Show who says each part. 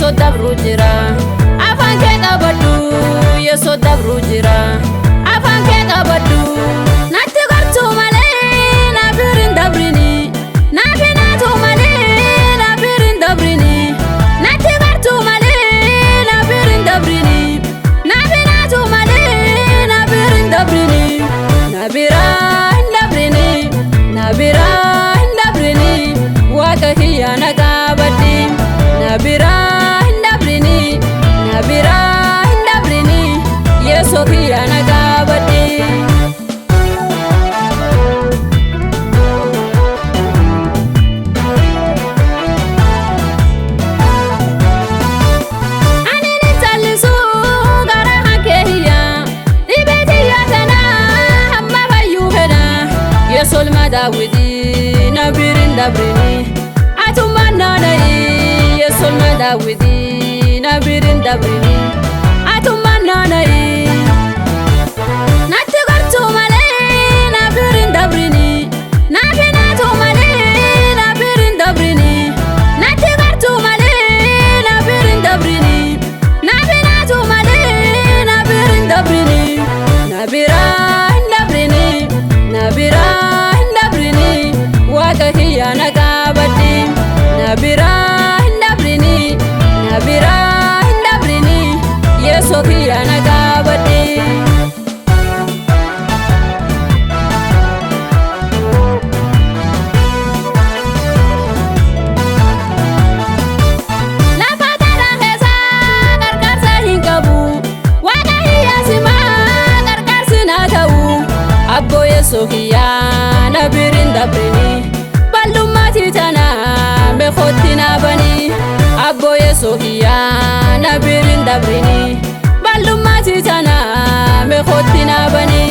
Speaker 1: yeso dabru jira afan ke qabadu yeso dabru jira afan ke qabadu natti gartu male na birin dabrini na binatu male na birin dabrini natti gartu male na birin dabrini na binatu male na birin dabrini na biran dabrini na biran dabrini waka hiya na qabadi na biran dabrini yeso hiya na qabadi anini talisu gara hakehiya ibeti yatana hamma bayuhena yeso madawidi na birin dabrini atumana nai yeso madawidi na birin dabrini atumana nai natti gartu male na birin dabrini na binatu male na birin dabrini natti gartu male na birin dabrini na binatu male na birin dabrini na biran dabrini waka hiya na qabadi na biran dabrini yeso hiya na qabadi abbo yeso hiya na birin dabrini ballumati tana me khotina bani abbo yeso hiya na birin dabrini ballumati tana me khotina bani